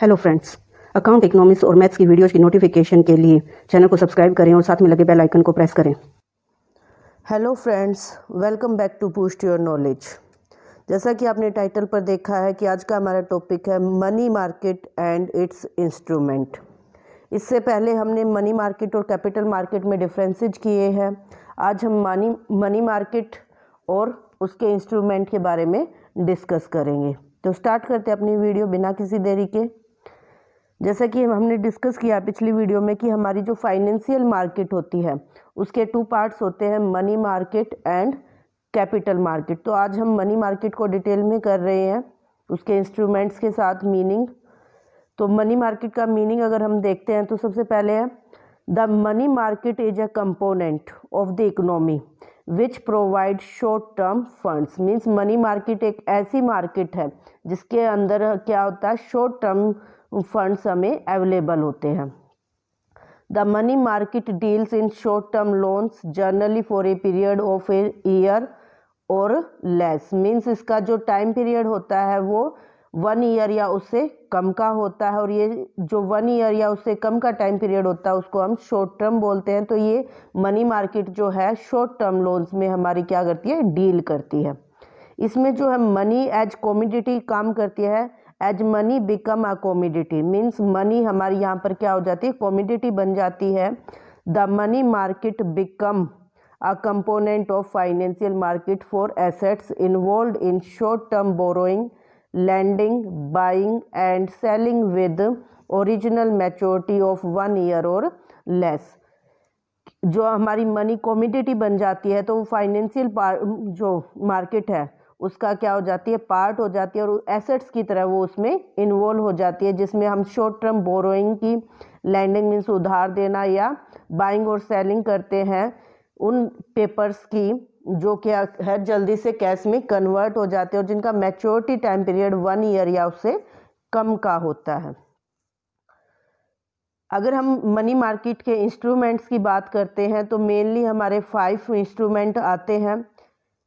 Hello friends, account economics और maths की videos की नोटिफिकेशन के लिए चैनल को सब्सक्राइब करें और साथ में लगे बेल आइकन को प्रेस करें। Hello friends, welcome back to boost your knowledge. जैसा कि आपने टाइटल पर देखा है कि आज का हमारा टॉपिक है money market and it's instrument. इससे पहले हमने मनी मार्केट और कैपिटल मार्केट में डिफरेंसेस किए हैं। आज हम मनी मार्केट और उसके इंस्ट्रूमेंट के बारे में डिस्कस करेंगे। तो स्टार्ट करते हैं अपनी वीडियो बिना किसी देरी के। जैसा कि हमने डिस्कस किया पिछली वीडियो में कि हमारी जो फाइनेंशियल मार्केट होती है उसके टू पार्ट्स होते हैं, money market and capital market. तो आज हम मनी मार्केट को डिटेल में कर रहे हैं, उसके इंस्ट्रूमेंट्स के साथ मीनिंग। तो मनी मार्केट का मीनिंग अगर हम देखते हैं तो सबसे पहले है the money market is a component of the economy which provide short term funds. Means money market एक ऐसी मार्केट है जिसके अंदर क्या होता है, शॉर्ट टर्म फंड्स हमें अवेलेबल होते हैं। The money market deals in short term loans generally for a period of a year और लेस। मीन्स इसका जो टाइम पीरियड होता है वो 1 ईयर या उससे कम का होता है, और ये जो 1 ईयर या उससे कम का टाइम पीरियड होता है उसको हम शॉर्ट टर्म बोलते हैं। तो ये मनी मार्केट जो है शॉर्ट टर्म लोन्स में हमारी क्या करती है, डील करती है। इसमें जो है मनी एज कॉमोडिटी काम करती है। As money become a commodity, means money हमारी यहाँ पर क्या हो जाती है, कॉमोडिटी बन जाती है। The money market become a component of financial market for assets involve in short term borrowing, lending, buying and selling with original maturity of 1 year और लेस। जो हमारी मनी कॉमोडिटी बन जाती है तो फाइनेंशियल जो मार्केट है उसका क्या हो जाती है, पार्ट हो जाती है, और एसेट्स की तरह वो उसमें इन्वॉल्व हो जाती है, जिसमें हम शॉर्ट टर्म बोरोइंग की, लैंडिंग मीन्स उधार देना, या बाइंग और सेलिंग करते हैं उन पेपर्स की जो क्या है जल्दी से कैश में कन्वर्ट हो जाते हैं और जिनका मैच्योरिटी टाइम पीरियड 1 ईयर या उससे कम का होता है। अगर हम मनी मार्केट के इंस्ट्रूमेंट्स की बात करते हैं तो मेनली हमारे 5 इंस्ट्रूमेंट आते हैं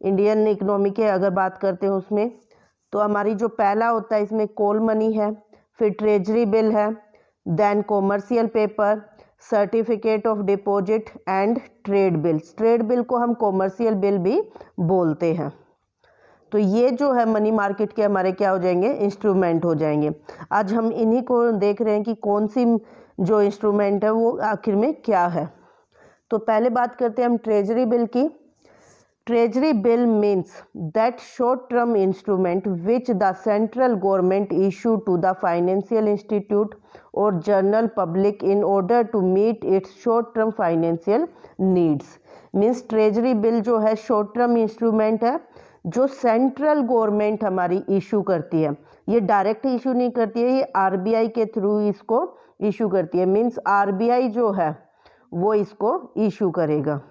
इंडियन इकोनॉमी के। अगर बात करते हैं उसमें तो हमारी जो पहला होता है इसमें कॉल मनी है, फिर ट्रेजरी बिल है, then commercial paper, certificate of deposit and trade bills. Trade bill को हम कॉमर्शियल बिल भी बोलते हैं। तो ये जो है मनी मार्केट के हमारे क्या हो जाएंगे, इंस्ट्रूमेंट हो जाएंगे। आज हम इन्हीं को देख रहे हैं कि कौन सी जो इंस्ट्रूमेंट है वो आखिर में क्या है। तो पहले बात करते हैं हम ट्रेजरी बिल की। Treasury bill means that short-term instrument which the central government issue to the financial institute or general public in order to meet its short-term financial needs. Means treasury bill जो है short-term instrument है जो central government हमारी issue करती है। ये direct issue नहीं करती है, ये आरबीआई के थ्रू इसको इशू करती है। मीन्स आरबीआई जो है वो इसको इशू करेगा।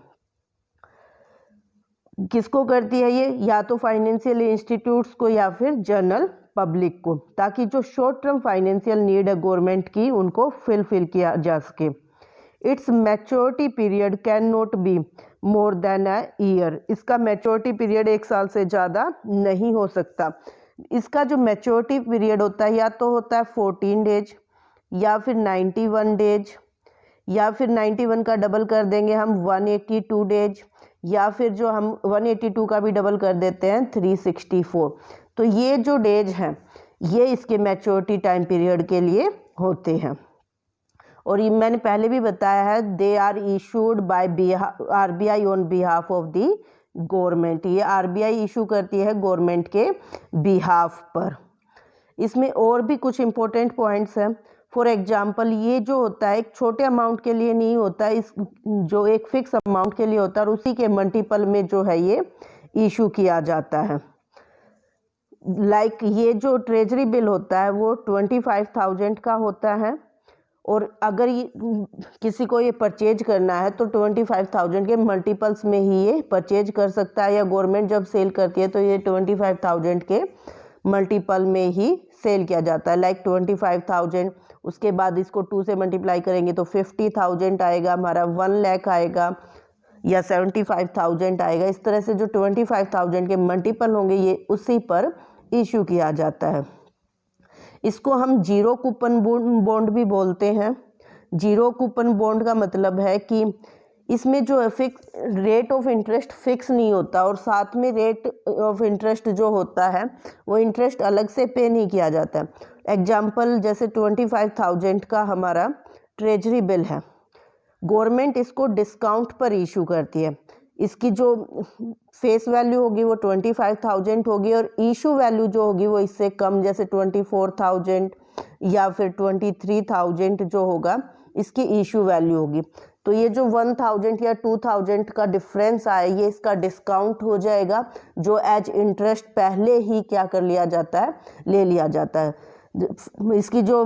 किसको करती है ये, या तो फाइनेंशियल इंस्टीट्यूट्स को या फिर जनरल पब्लिक को, ताकि जो शॉर्ट टर्म फाइनेंशियल नीड है गवर्नमेंट की उनको फिल किया जा सके। It's maturity period can not be more than a year. इसका मैच्योरिटी पीरियड 1 साल से ज़्यादा नहीं हो सकता। इसका जो मैच्योरिटी पीरियड होता है या तो होता है 14 डेज या फिर 91 डेज, या फिर 91 का डबल कर देंगे हम 182 डेज, या फिर जो हम 182 का भी डबल कर देते हैं 364। तो ये जो डेज हैं ये इसके मैच्योरिटी टाइम पीरियड के लिए होते हैं। और ये मैंने पहले भी बताया है, they are issued by RBI on behalf of the government. ये आरबीआई इशू करती है गवर्नमेंट के बिहाफ पर। इसमें और भी कुछ इंपॉर्टेंट पॉइंट्स हैं। फॉर एग्जाम्पल ये जो होता है एक छोटे अमाउंट के लिए नहीं होता, इस जो एक फिक्स अमाउंट के लिए होता है और उसी के मल्टीपल में जो है ये इशू किया जाता है। लाइक ये जो ट्रेजरी बिल होता है वो 25,000 का होता है, और अगर ये किसी को ये परचेज करना है तो 25,000 के मल्टीपल्स में ही ये परचेज कर सकता है, या गवर्नमेंट जब सेल करती है तो ये 25,000 के मल्टीपल में ही सेल किया जाता है। लाइक 25,000, उसके बाद इसको 2 से मल्टीप्लाई करेंगे तो 50,000 आएगा हमारा, 1 लाख आएगा या 75,000 आएगा। इस तरह से जो 25,000 के मल्टीपल होंगे ये उसी पर इशू किया जाता है। इसको हम जीरो कूपन बॉन्ड भी बोलते हैं। जीरो कूपन बॉन्ड का मतलब है कि इसमें जो है fix rate of interest fix नहीं होता और साथ में रेट ऑफ इंटरेस्ट जो होता है वो इंटरेस्ट अलग से पे नहीं किया जाता है। एग्जाम्पल जैसे 25,000 का हमारा ट्रेजरी बिल है, गवर्नमेंट इसको डिस्काउंट पर इशू करती है। इसकी जो फेस वैल्यू होगी वो 25,000 होगी और इशू वैल्यू जो होगी वो इससे कम, जैसे 24,000 या फिर 23,000 जो होगा इसकी इशू वैल्यू होगी। तो ये जो 1,000 या 2,000 का डिफरेंस आए ये इसका डिस्काउंट हो जाएगा, जो एज इंटरेस्ट पहले ही क्या कर लिया जाता है, ले लिया जाता है। इसकी जो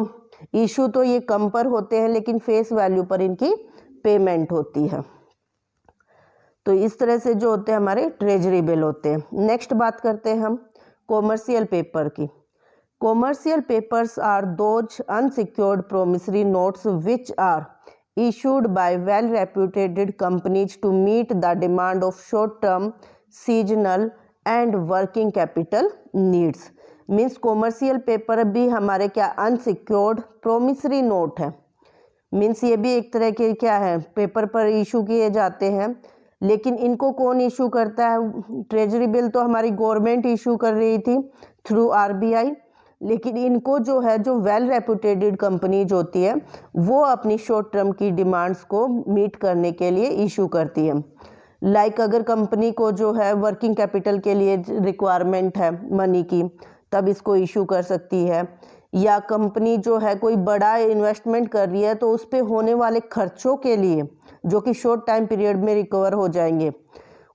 इशू तो ये कम पर होते हैं लेकिन फेस वैल्यू पर इनकी पेमेंट होती है। तो इस तरह से जो होते हैं हमारे ट्रेजरी बिल होते हैं। नेक्स्ट बात करते हैं हम कॉमर्शियल पेपर की। Commercial papers are those unsecured promissory notes which are issued by well-reputed companies to meet the demand of short-term, seasonal and working capital needs. Means commercial paper भी हमारे क्या अनसिक्योर्ड प्रोमिसरी नोट है। Means ये भी एक तरह के क्या है, पेपर पर इशू किए जाते हैं, लेकिन इनको कौन इशू करता है? ट्रेजरी बिल तो हमारी गवर्नमेंट इशू कर रही थी थ्रू आरबीआई, लेकिन इनको जो है जो वेल रेपुटेटेड कंपनीज होती है वो अपनी शॉर्ट टर्म की डिमांड्स को मीट करने के लिए इशू करती है। लाइक अगर कंपनी को जो है वर्किंग कैपिटल के लिए रिक्वायरमेंट है मनी की, तब इसको इशू कर सकती है। या कंपनी जो है कोई बड़ा इन्वेस्टमेंट कर रही है तो उस पर होने वाले खर्चों के लिए जो कि शॉर्ट टाइम पीरियड में रिकवर हो जाएंगे,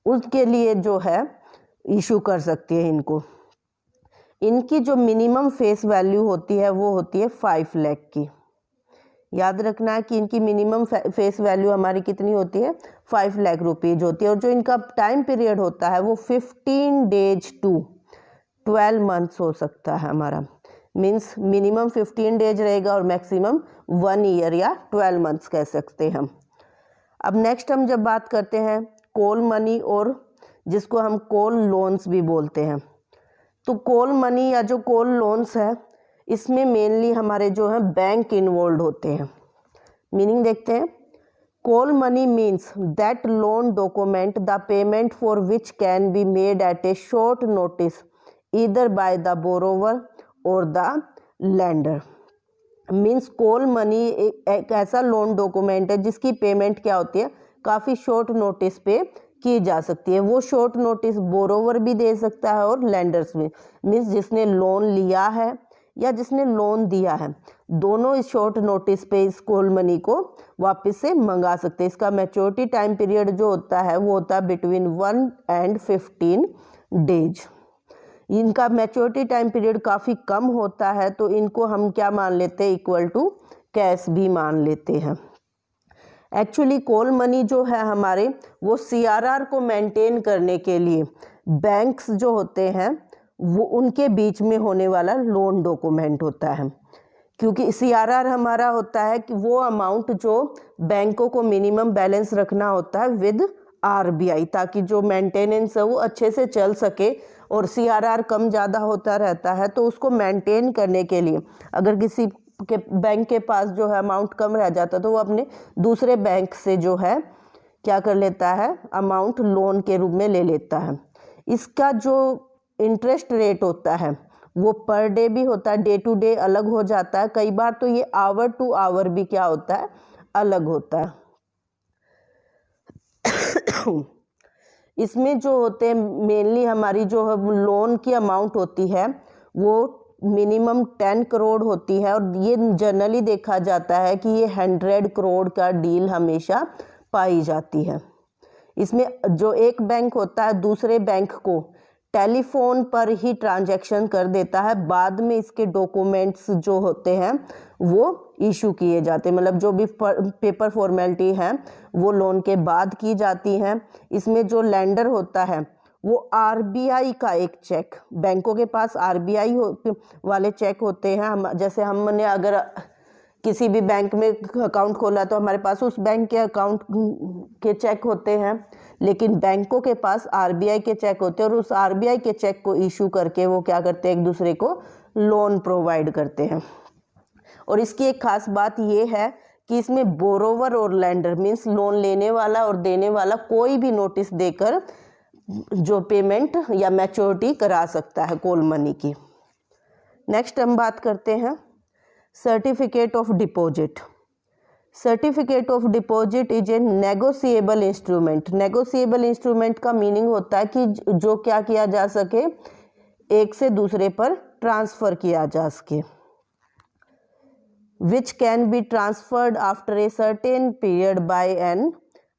उसके लिए जो है इशू कर सकती है इनको। इनकी जो मिनिमम फेस वैल्यू होती है वो होती है 5 लाख की। याद रखना है कि इनकी मिनिमम फेस वैल्यू हमारी कितनी होती है, 5 लाख रुपीज होती है। और जो इनका टाइम पीरियड होता है वो 15 डेज टू 12 मंथ्स हो सकता है हमारा। मीन्स मिनिमम 15 डेज रहेगा और मैक्सिमम 1 ईयर या 12 मंथ्स कह सकते हैं हम। अब नेक्स्ट हम जब बात करते हैं कॉल मनी, और जिसको हम कॉल लोन्स भी बोलते हैं, तो कॉल मनी या जो कॉल लोन्स है इसमें मेनली हमारे जो है बैंक इन्वॉल्व होते हैं। मीनिंग देखते हैं। Call money means that loan document the payment for which can be made at a short notice either by the borrower और the lender. Means call money एक ऐसा लोन डॉक्यूमेंट है जिसकी payment क्या होती है, काफ़ी शॉर्ट नोटिस पे की जा सकती है। वो शॉर्ट नोटिस बोरोवर भी दे सकता है और लेंडर्स भी, मीन्स जिसने लोन लिया है या जिसने लोन दिया है, दोनों इस शॉर्ट नोटिस पे इस कॉल मनी को वापस से मंगा सकते हैं। इसका मैच्योरिटी टाइम पीरियड जो होता है वो होता है बिटवीन 1 and 15 डेज। इनका मैच्योरिटी टाइम पीरियड काफ़ी कम होता है तो इनको हम क्या मान लेते हैं, इक्वल टू कैश भी मान लेते हैं। एक्चुअली कॉल मनी जो है हमारे वो सीआरआर को मेंटेन करने के लिए बैंक्स जो होते हैं वो उनके बीच में होने वाला लोन डॉक्यूमेंट होता है। क्योंकि सीआरआर हमारा होता है कि वो अमाउंट जो बैंकों को मिनिमम बैलेंस रखना होता है विद आरबीआई, ताकि जो मेंटेनेंस है वो अच्छे से चल सके। और सीआरआर कम ज़्यादा होता रहता है तो उसको मेंटेन करने के लिए अगर किसी के बैंक के पास जो है अमाउंट कम रह जाता तो वो अपने दूसरे बैंक से जो है क्या कर लेता है, अमाउंट लोन के रूप में ले लेता है। इसका जो इंटरेस्ट रेट होता है वो पर डे भी होता है, डे टू डे अलग हो जाता है, कई बार तो ये आवर टू आवर भी क्या होता है, अलग होता है। इसमें जो होते हैं मेनली हमारी जो लोन की अमाउंट होती है वो मिनिमम 10 करोड़ होती है और ये जनरली देखा जाता है कि ये 100 करोड़ का डील हमेशा पाई जाती है। इसमें जो एक बैंक होता है दूसरे बैंक को टेलीफोन पर ही ट्रांजैक्शन कर देता है, बाद में इसके डॉक्यूमेंट्स जो होते हैं वो इशू किए जाते हैं, मतलब जो भी पेपर फॉर्मेलिटी है वो लोन के बाद की जाती हैं। इसमें जो लेंडर होता है वो आरबीआई का एक चेक, बैंकों के पास आरबीआई वाले चेक होते हैं। हम जैसे हमने अगर किसी भी बैंक में अकाउंट खोला तो हमारे पास उस बैंक के अकाउंट के चेक होते हैं, लेकिन बैंकों के पास आरबीआई के चेक होते हैं और उस आरबीआई के चेक को इशू करके वो क्या करते हैं, एक दूसरे को लोन प्रोवाइड करते हैं। और इसकी एक खास बात ये है कि इसमें बोरोवर और लैंडर मीन्स लोन लेने वाला और देने वाला कोई भी नोटिस देकर जो पेमेंट या मैच्योरिटी करा सकता है कॉल मनी की। नेक्स्ट हम बात करते हैं certificate of deposit. Certificate of deposit is a negotiable instrument. Negotiable instrument का मीनिंग होता है कि जो क्या किया जा सके, एक से दूसरे पर ट्रांसफर किया जा सके। Which can be transferred after a certain period by an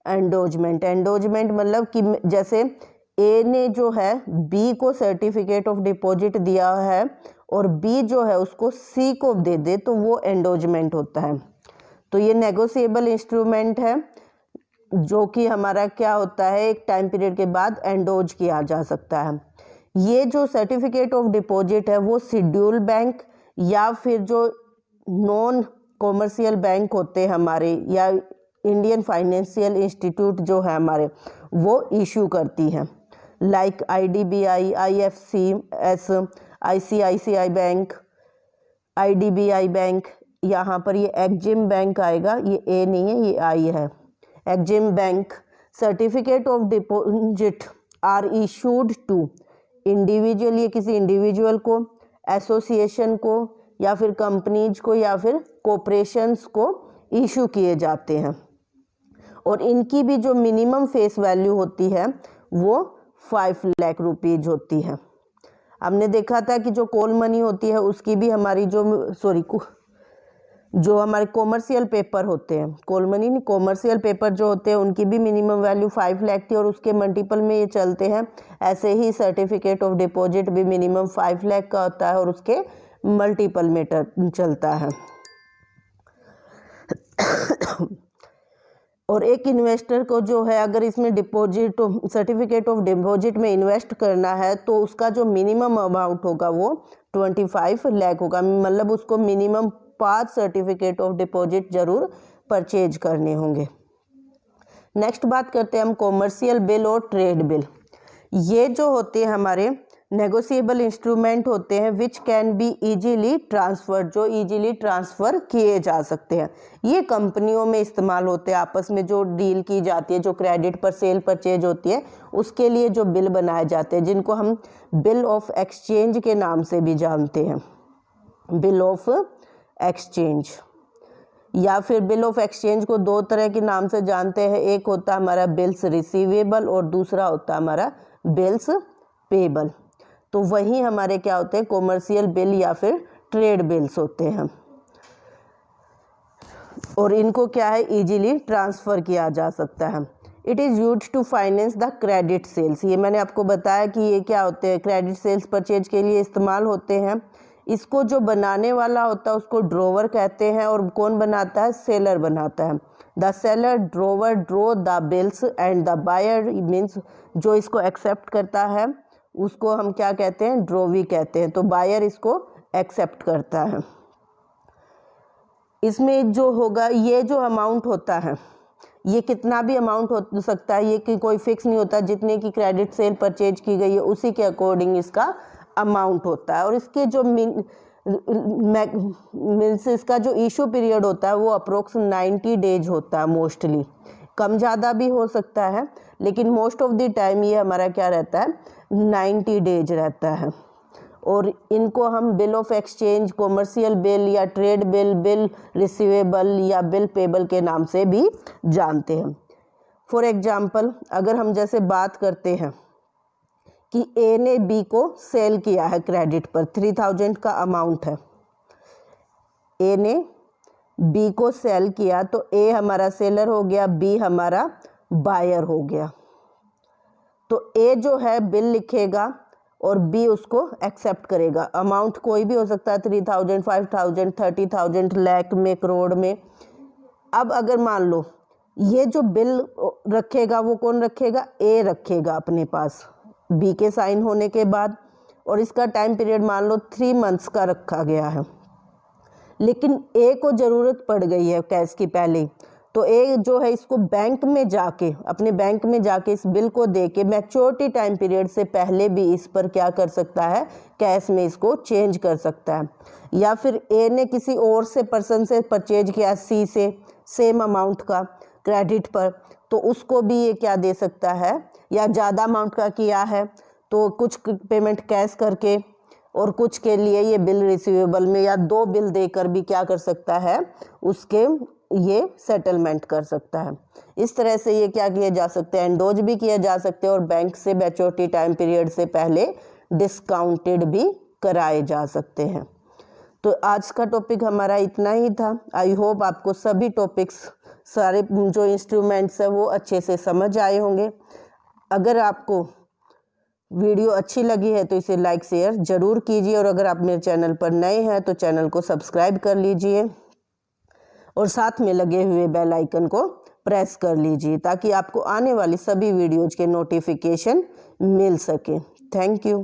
endorsement. Endorsement मतलब कि जैसे ए ने जो है बी को सर्टिफिकेट ऑफ डिपॉजिट दिया है और बी जो है उसको सी को दे दे तो वो एंडोजमेंट होता है। तो ये नेगोशिएबल इंस्ट्रूमेंट है जो कि हमारा क्या होता है, एक टाइम पीरियड के बाद एंडोज किया जा सकता है। ये जो सर्टिफिकेट ऑफ डिपॉजिट है वो शेड्यूल बैंक या फिर जो नॉन कॉमर्शियल बैंक होते हैं हमारे, या इंडियन फाइनेंशियल इंस्टीट्यूट जो है हमारे, वो इशू करती हैं, like IDBI, IFCS, ICICI bank, IDBI bank. यहाँ पर ये एक्जिम बैंक आएगा, ये ए नहीं है, ये आई है, EXIM bank. Certificate of deposit are issued to individual, ये किसी इंडिविजुअल को, एसोसिएशन को, या फिर कंपनीज को, या फिर कॉरपोरेशंस को इशू किए जाते हैं। और इनकी भी जो मिनिमम फेस वैल्यू होती है वो 5 लाख रुपीज होती है। हमने देखा था कि जो कॉल मनी होती है उसकी भी हमारी जो हमारे कॉमर्शियल पेपर होते हैं, कॉल मनी नहीं, कॉमर्शियल पेपर जो होते हैं उनकी भी मिनिमम वैल्यू 5 लाख थी और उसके मल्टीपल में ये चलते हैं। ऐसे ही सर्टिफिकेट ऑफ डिपॉजिट भी मिनिमम 5 लाख का होता है और उसके मल्टीपल में चलता है। और एक इन्वेस्टर को जो है अगर इसमें डिपॉजिट सर्टिफिकेट ऑफ डिपॉजिट में इन्वेस्ट करना है तो उसका जो मिनिमम अमाउंट होगा वो 25 लाख होगा। मतलब उसको मिनिमम 5 सर्टिफिकेट ऑफ डिपॉजिट जरूर परचेज करने होंगे। नेक्स्ट बात करते हैं हम कॉमर्शियल बिल और ट्रेड बिल। ये जो होते हैं हमारे नेगोशिएबल इंस्ट्रूमेंट होते हैं विच कैन बी इजीली ट्रांसफर, जो इजीली ट्रांसफ़र किए जा सकते हैं। ये कंपनियों में इस्तेमाल होते हैं, आपस में जो डील की जाती है, जो क्रेडिट पर सेल परचेज होती है उसके लिए जो बिल बनाए जाते हैं, जिनको हम बिल ऑफ एक्सचेंज के नाम से भी जानते हैं, बिल ऑफ एक्सचेंज। या फिर बिल ऑफ एक्सचेंज को 2 तरह के नाम से जानते हैं, एक होता है हमारा बिल्स रिसीवेबल और दूसरा होता है हमारा बिल्स पेबल। तो वही हमारे क्या होते हैं, कॉमर्शियल बिल या फिर ट्रेड बिल्स होते हैं। और इनको क्या है, इजीली ट्रांसफ़र किया जा सकता है। It is used to finance the credit sales. ये मैंने आपको बताया कि ये क्या होते हैं, क्रेडिट सेल्स परचेज के लिए इस्तेमाल होते हैं। इसको जो बनाने वाला होता है उसको ड्रोवर कहते हैं और कौन बनाता है, सेलर बनाता है। The seller drawer draw the bills and the buyer means जो इसको एक्सेप्ट करता है उसको हम क्या कहते हैं, ड्रोवी कहते हैं। तो बायर इसको एक्सेप्ट करता है। इसमें जो होगा, ये जो अमाउंट होता है ये कितना भी अमाउंट हो सकता है, ये कि कोई फिक्स नहीं होता, जितने की क्रेडिट सेल परचेज की गई है उसी के अकॉर्डिंग इसका अमाउंट होता है। और इसके जो मीन्स इसका जो इशू पीरियड होता है वो अप्रोक्स 90 डेज होता है। मोस्टली कम ज़्यादा भी हो सकता है लेकिन मोस्ट ऑफ द टाइम ये हमारा क्या रहता है, 90 डेज रहता है। और इनको हम bill of exchange, commercial bill या ट्रेड बिल, बिल रिसीवेबल या बिल पेबल के नाम से भी जानते हैं। फॉर एग्जांपल अगर हम जैसे बात करते हैं कि ए ने बी को सेल किया है क्रेडिट पर, 3000 का अमाउंट है, ए ने बी को सेल किया तो ए हमारा सेलर हो गया, बी हमारा बायर हो गया। तो ए जो है बिल लिखेगा और बी उसको एक्सेप्ट करेगा। अमाउंट कोई भी हो सकता है, 3000, 5000, 30,000, लाख में, करोड़ में। अब अगर मान लो ये जो बिल रखेगा वो कौन रखेगा, ए रखेगा अपने पास बी के साइन होने के बाद। और इसका टाइम पीरियड मान लो 3 मंथ्स का रखा गया है। लेकिन ए को ज़रूरत पड़ गई है कैश की पहले ही, तो ये जो है इसको बैंक में जाके, अपने बैंक में जाके इस बिल को दे के मैच्योरिटी टाइम पीरियड से पहले भी इस पर क्या कर सकता है, कैश में इसको चेंज कर सकता है। या फिर ए ने किसी और से पर्सन से परचेज किया सी से सेम अमाउंट का क्रेडिट पर, तो उसको भी ये क्या दे सकता है, या ज़्यादा अमाउंट का किया है तो कुछ पेमेंट कैश करके और कुछ के लिए ये बिल रिसीवेबल में या 2 बिल देकर भी क्या कर सकता है, उसके ये सेटलमेंट कर सकता है। इस तरह से ये क्या किया जा सकता है, एंडोज भी किया जा सकते हैं और बैंक से मैच्योरिटी टाइम पीरियड से पहले डिस्काउंटेड भी कराए जा सकते हैं। तो आज का टॉपिक हमारा इतना ही था। आई होप आपको सभी टॉपिक्स, सारे जो इंस्ट्रूमेंट्स है वो अच्छे से समझ आए होंगे। अगर आपको वीडियो अच्छी लगी है तो इसे लाइक शेयर ज़रूर कीजिए, और अगर आप मेरे चैनल पर नए हैं तो चैनल को सब्सक्राइब कर लीजिए और साथ में लगे हुए बेल आइकन को प्रेस कर लीजिए ताकि आपको आने वाली सभी वीडियोज़ के नोटिफिकेशन मिल सके। Thank you.